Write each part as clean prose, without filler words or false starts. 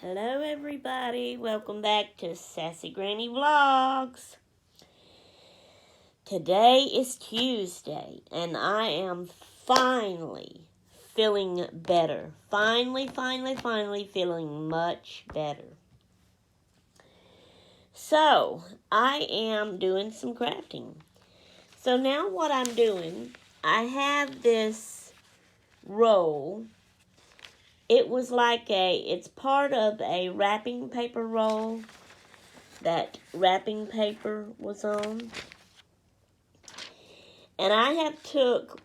Hello, everybody. Welcome back to Sassy Granny Vlogs. Today is Tuesday, and I am finally feeling better. Finally feeling much better. So, I am doing some crafting. So, now what I'm doing, I have this roll. It's part of a wrapping paper roll that wrapping paper was on. And I have took,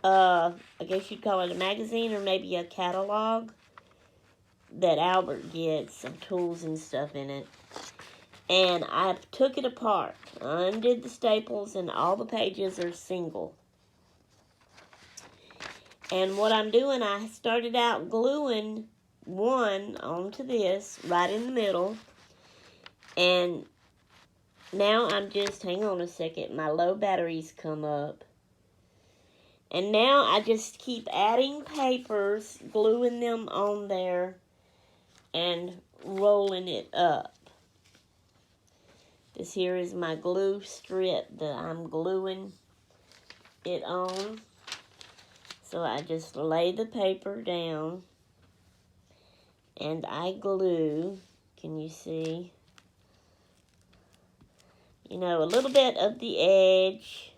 I guess you'd call it a magazine or maybe a catalog that Albert gets, some tools and stuff in it. And I took it apart, undid the staples, and all the pages are single. And what I'm doing, I started out gluing one onto this, right in the middle. And now hang on a second, my low batteries come up. And now I just keep adding papers, gluing them on there, and rolling it up. This here is my glue strip that I'm gluing it on. So I just lay the paper down, and I glue, can you see? A little bit of the edge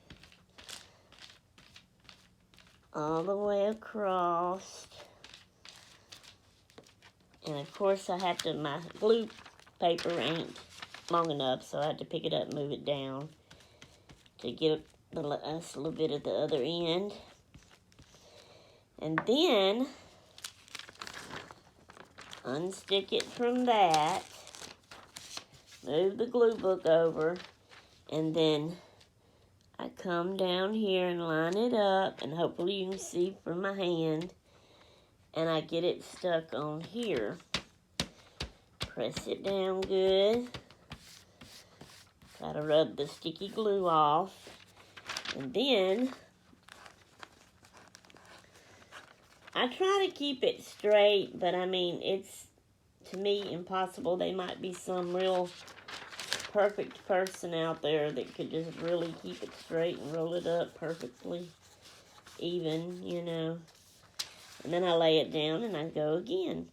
all the way across. And of course my glue paper ain't long enough, so I had to pick it up and move it down to get a little bit at the other end. And then unstick it from that, move the glue book over, and then I come down here and line it up, and hopefully you can see from my hand, and I get it stuck on here. Press it down good. Try to rub the sticky glue off. And then I try to keep it straight, but it's, to me, impossible. There might be some real perfect person out there that could just really keep it straight and roll it up perfectly even, And then I lay it down and I go again.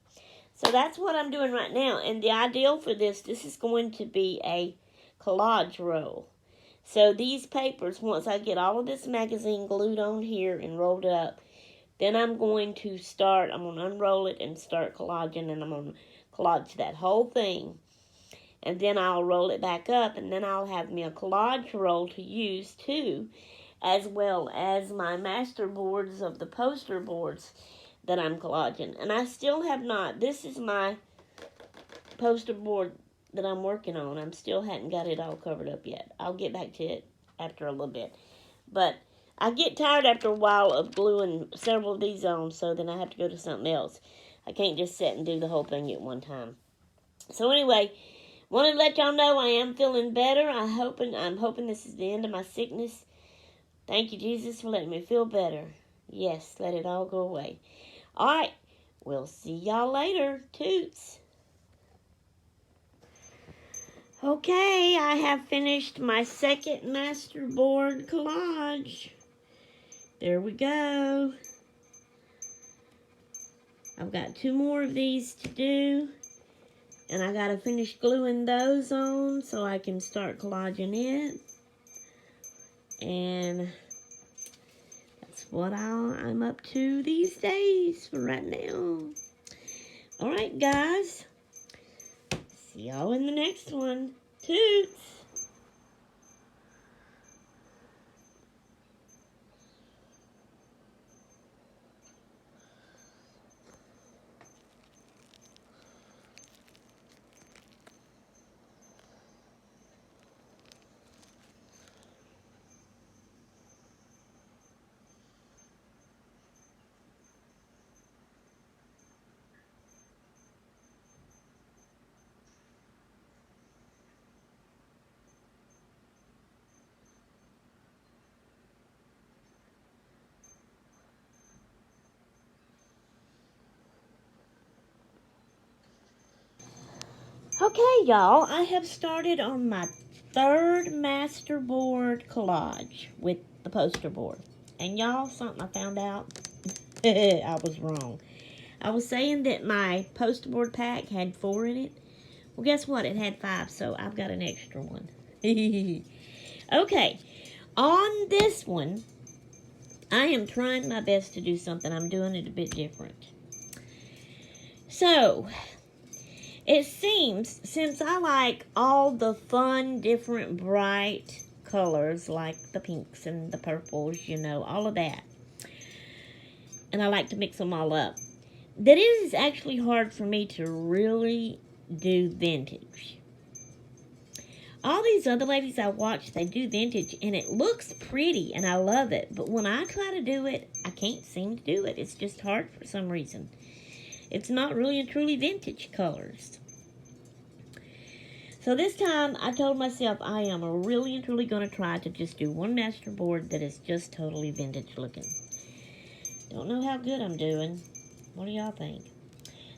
So that's what I'm doing right now. And the ideal for this is going to be a collage roll. So these papers, once I get all of this magazine glued on here and rolled up, then I'm going to unroll it and start collaging, and I'm going to collage that whole thing. And then I'll roll it back up, and then I'll have me a collage roll to use too, as well as my master boards of the poster boards that I'm collaging. And I still have not, this is my poster board that I'm working on. I still hadn't got it all covered up yet. I'll get back to it after a little bit. But I get tired after a while of gluing several of these on, so then I have to go to something else. I can't just sit and do the whole thing at one time. So anyway, wanted to let y'all know I am feeling better. I'm hoping this is the end of my sickness. Thank you, Jesus, for letting me feel better. Yes, let it all go away. All right, we'll see y'all later. Toots. Okay, I have finished my second masterboard collage. There we go. I've got 2 more of these to do. And I gotta finish gluing those on so I can start collaging it. And that's what I'm up to these days for right now. Alright, guys. See y'all in the next one. Toots! Okay, y'all, I have started on my third masterboard collage with the poster board. And y'all, something I found out, I was wrong. I was saying that my poster board pack had 4 in it. Well, guess what? It had 5, so I've got an extra one. Okay, on this one, I am trying my best to do something. I'm doing it a bit different. So, it seems, since I like all the fun, different, bright colors, like the pinks and the purples, you know, all of that, and I like to mix them all up, that it is actually hard for me to really do vintage. All these other ladies I watch, they do vintage, and it looks pretty, and I love it. But when I try to do it, I can't seem to do it. It's just hard for some reason. It's not really and truly vintage colors. So this time, I told myself I am really and truly going to try to just do one masterboard that is just totally vintage looking. Don't know how good I'm doing. What do y'all think?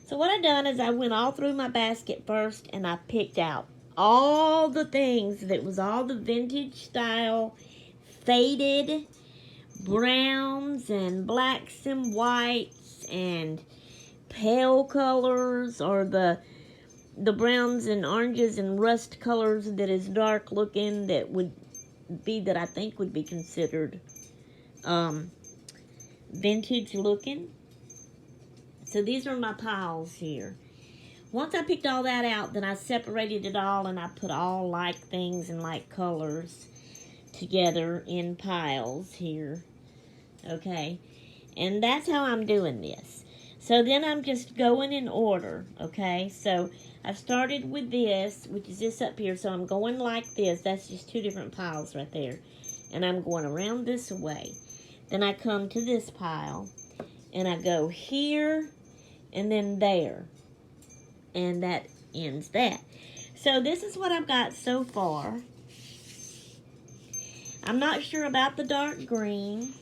So what I done is I went all through my basket first, and I picked out all the things that was all the vintage style, faded browns and blacks and whites and pale colors, or the browns and oranges and rust colors that is dark looking, that would be, that I think would be considered vintage looking. So these are my piles here. Once I picked all that out, then I separated it all, and I put all like things and like colors together in piles here. Okay? And that's how I'm doing this. So then I'm just going in order. Okay? So I started with this, which is this up here. So I'm going like this. That's just 2 different piles right there. And I'm going around this way. Then I come to this pile, and I go here, and then there. And that ends that. So this is what I've got so far. I'm not sure about the dark green.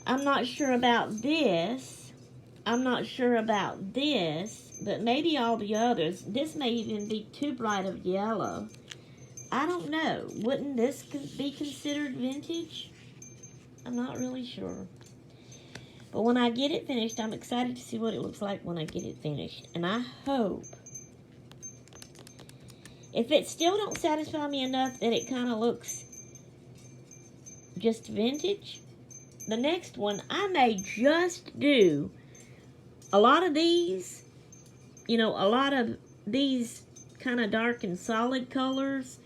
I'm not sure about this. I'm not sure about this, but maybe all the others. This may even be too bright of yellow. I don't know. Wouldn't this be considered vintage? I'm not really sure. But when I get it finished, I'm excited to see what it looks like when I get it finished. And I hope, if it still don't satisfy me enough that it kind of looks just vintage, the next one I may just do a lot of these, you know, a lot of these kind of dark and solid colors.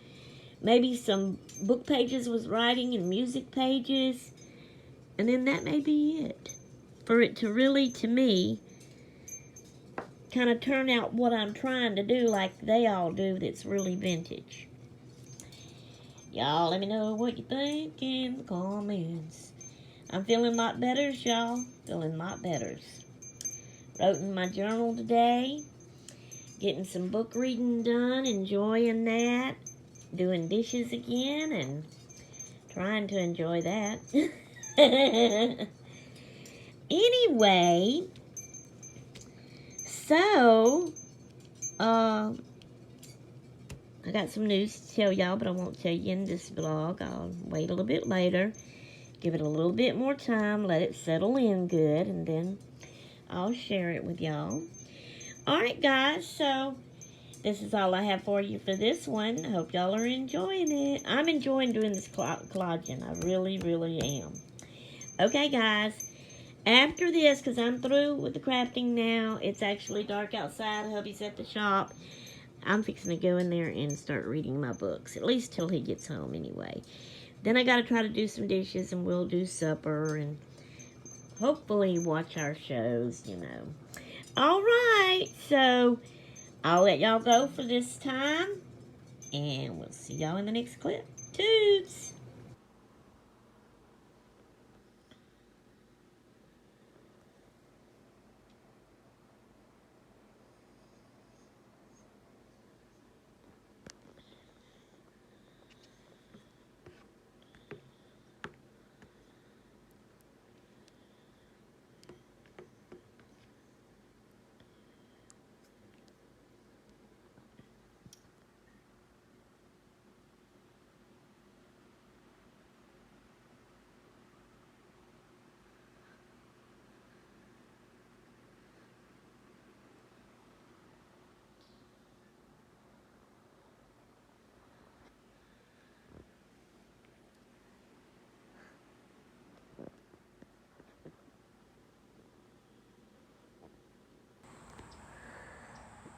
Maybe some book pages with writing and music pages. And then that may be it. For it to really, to me, kind of turn out what I'm trying to do like they all do that's really vintage. Y'all let me know what you think in the comments. I'm feeling a lot better, y'all. Feeling a lot better. Wrote in my journal today. Getting some book reading done. Enjoying that. Doing dishes again and trying to enjoy that. Anyway, so, I got some news to tell y'all, but I won't tell you in this vlog. I'll wait a little bit later, give it a little bit more time, let it settle in good, and then I'll share it with y'all. Alright, guys, so this is all I have for you for this one. I hope y'all are enjoying it. I'm enjoying doing this collaging. I really, really am. Okay, guys. After this, because I'm through with the crafting now, it's actually dark outside. Hubby's at the shop. I'm fixing to go in there and start reading my books, at least till he gets home anyway. Then I got to try to do some dishes, and we'll do supper, and hopefully watch our shows, you know. All right, so I'll let y'all go for this time, and we'll see y'all in the next clip. Toots!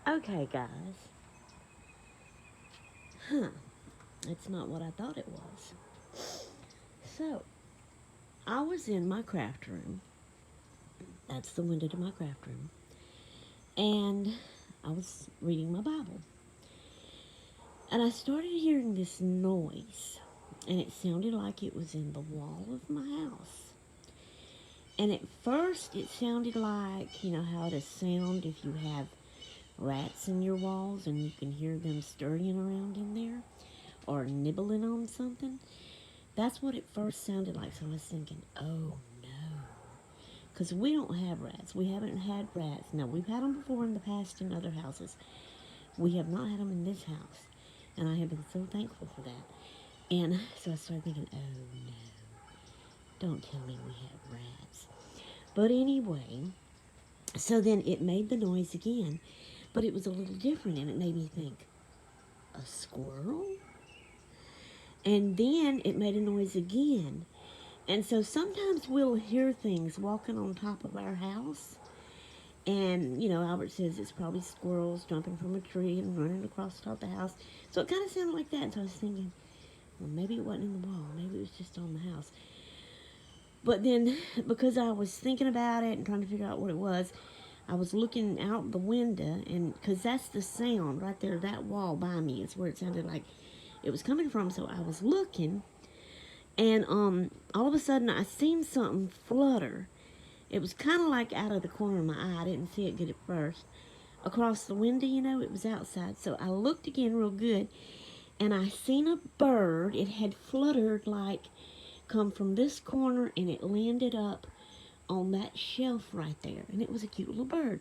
Okay, guys. It's not what I thought it was. So, I was in my craft room. That's the window to my craft room. And I was reading my Bible. And I started hearing this noise. And it sounded like it was in the wall of my house. And at first, it sounded like, you know, how it sound if you have rats in your walls and you can hear them scurrying around in there or nibbling on something. That's what it first sounded like. So I was thinking, oh no. Because we don't have rats. We haven't had rats. Now, we've had them before in the past in other houses. We have not had them in this house. And I have been so thankful for that. And so I started thinking, oh no. Don't tell me we have rats. But anyway, so then it made the noise again. But it was a little different, and it made me think, a squirrel? And then it made a noise again. And so sometimes we'll hear things walking on top of our house. And, you know, Albert says it's probably squirrels jumping from a tree and running across the top of the house. So it kind of sounded like that. And so I was thinking, well, maybe it wasn't in the wall. Maybe it was just on the house. But then, because I was thinking about it and trying to figure out what it was, I was looking out the window, and because that's the sound right there, that wall by me is where it sounded like it was coming from. So I was looking, and all of a sudden I seen something flutter. It was kind of like out of the corner of my eye. I didn't see it good at first. Across the window, you know, it was outside. So I looked again real good, and I seen a bird. It had fluttered like come from this corner, and it landed up on that shelf right there. And it was a cute little bird.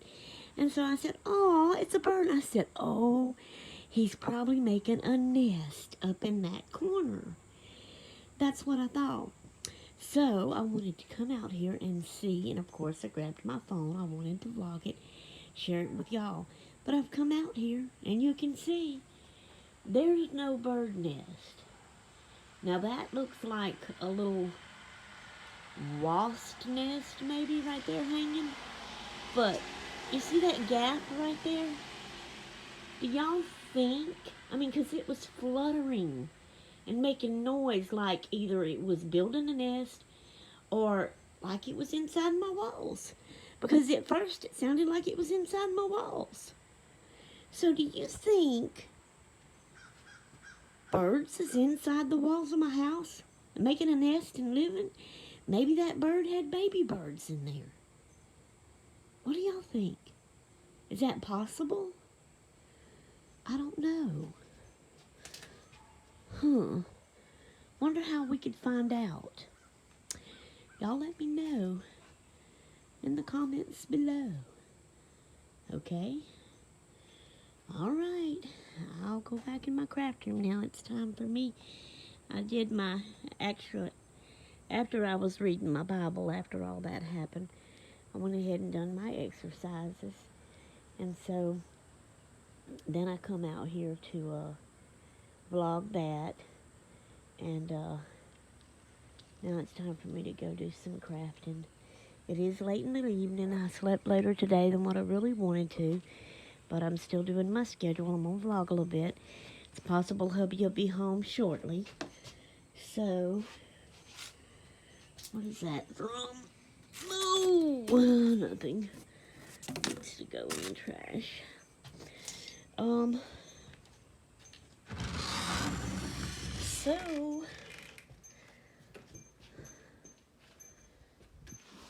And so I said, oh, it's a bird. And I said, oh, he's probably making a nest up in that corner. That's what I thought. So I wanted to come out here and see. And of course, I grabbed my phone. I wanted to vlog it, share it with y'all. But I've come out here, and you can see there's no bird nest. Now that looks like a little wasp nest maybe right there hanging. But you see that gap right there? Do y'all think, I mean, because it was fluttering and making noise like either it was building a nest or like it was inside my walls. Because at first it sounded like it was inside my walls. So do you think birds is inside the walls of my house making a nest and living? Maybe that bird had baby birds in there. What do y'all think? Is that possible? I don't know. Wonder how we could find out. Y'all let me know in the comments below. Okay? Alright. I'll go back in my craft room now. It's time for me. I did my extra. After I was reading my Bible, after all that happened, I went ahead and done my exercises. And so then I come out here to vlog that. And now it's time for me to go do some crafting. It is late in the evening. I slept later today than what I really wanted to. But I'm still doing my schedule. I'm going to vlog a little bit. It's possible hubby will be home shortly. So, what is that from? No, nothing. Needs to go in the trash. So,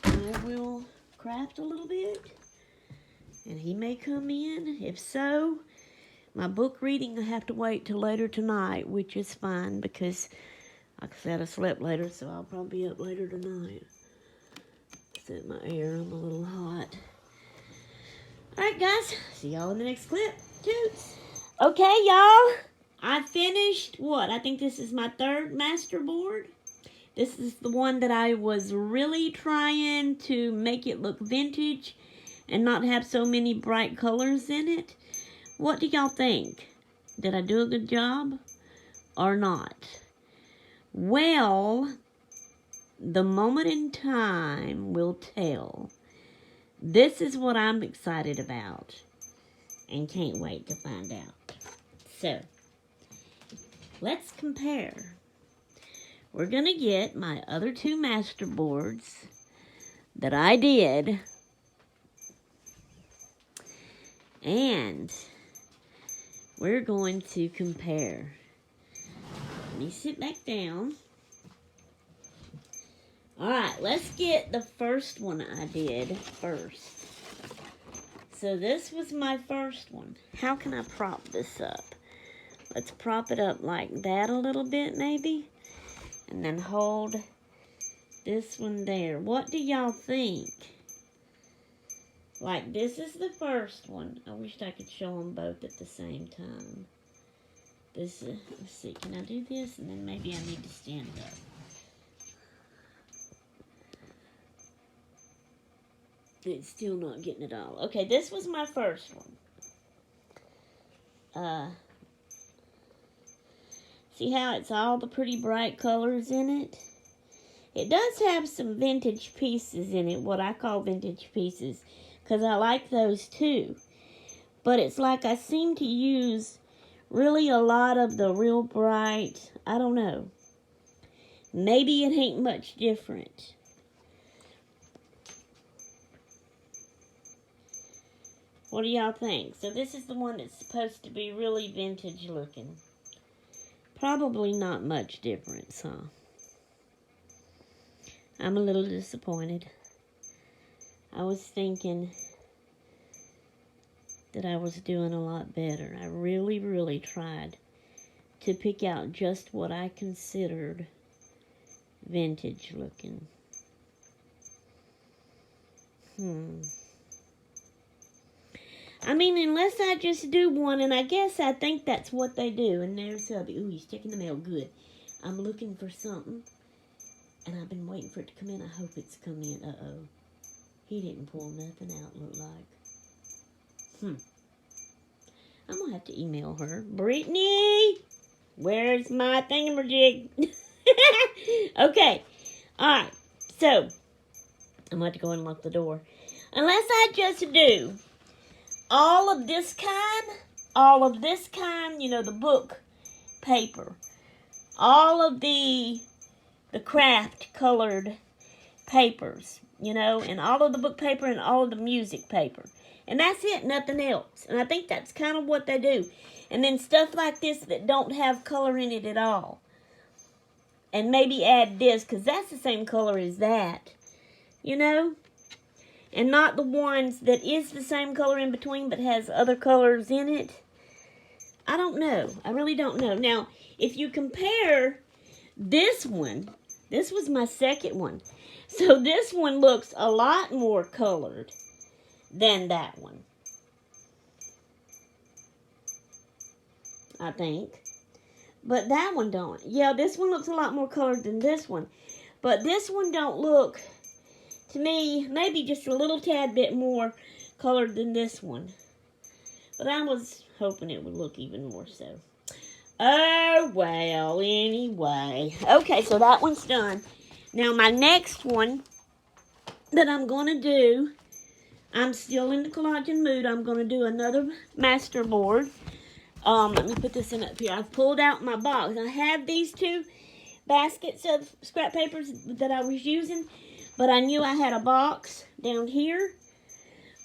I will craft a little bit, and he may come in. If so, my book reading will have to wait till later tonight, which is fine because, like I said, I slept later, so I'll probably be up later tonight. Set my air, I'm a little hot. Alright, guys, see y'all in the next clip. Toots! Okay, y'all, I finished, I think this is my third masterboard. This is the one that I was really trying to make it look vintage and not have so many bright colors in it. What do y'all think? Did I do a good job or not? Well, the moment in time will tell. This is what I'm excited about. and can't wait to find out. So, let's compare. We're going to get my other two master boards that I did, and we're going to compare. Let me sit back down. Alright, let's get the first one I did first. So this was my first one. How can I prop this up? Let's prop it up like that a little bit maybe. And then hold this one there. What do y'all think? Like, this is the first one. I wish I could show them both at the same time. This is, let's see, can I do this? And then maybe I need to stand up. It's still not getting it all. Okay, this was my first one. See how it's all the pretty bright colors in it? It does have some vintage pieces in it, what I call vintage pieces, because I like those too. But it's like I seem to use really a lot of the real bright, I don't know. Maybe it ain't much different. What do y'all think? So this is the one that's supposed to be really vintage looking. Probably not much difference, huh? I'm a little disappointed. I was thinking that I was doing a lot better. I really, really tried to pick out just what I considered vintage looking. I mean, unless I just do one, and I guess I think that's what they do. And there's hubby. Ooh, he's checking the mail. Good. I'm looking for something, and I've been waiting for it to come in. I hope it's come in. Uh-oh. He didn't pull nothing out, look like. I'm going to have to email her. Brittany, where's my thingamajig? Okay. All right. So, I'm going to have to go and lock the door. Unless I just do all of this kind, you know, the book paper, all of the craft colored papers, you know, and all of the book paper and all of the music paper. And that's it, nothing else. And I think that's kind of what they do. And then stuff like this that don't have color in it at all. And maybe add this, because that's the same color as that, you know. And not the ones that is the same color in between but has other colors in it. I don't know. I really don't know. Now, if you compare this one, this was my second one. So this one looks a lot more colored than that one, I think. But that one don't. Yeah, this one looks a lot more colored than this one. But this one don't look, to me, maybe just a little tad bit more colored than this one. But I was hoping it would look even more so. Oh, well, anyway. Okay, so that one's done. Now, my next one that I'm going to do, I'm still in the collagen mood. I'm going to do another master board. Let me put this in up here. I've pulled out my box. I have these two baskets of scrap papers that I was using, but I knew I had a box down here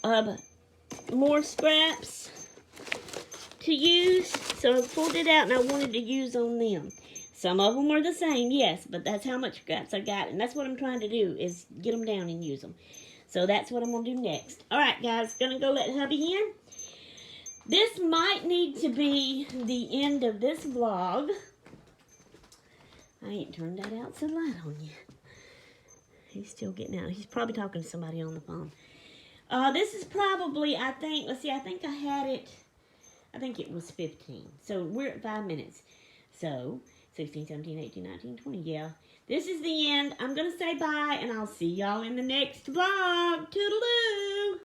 of more scraps to use, so I pulled it out and I wanted to use on them. Some of them were the same, yes, but that's how much scraps I got, and that's what I'm trying to do, is get them down and use them. So that's what I'm going to do next. Alright, guys, gonna go let hubby in. This might need to be the end of this vlog. I ain't turned that outside light on yet. He's still getting out. He's probably talking to somebody on the phone. This is probably, I think, let's see, I think I had it, I think it was 15. So we're at 5 minutes. So 16, 17, 18, 19, 20. Yeah. This is the end. I'm going to say bye, and I'll see y'all in the next vlog. Toodaloo!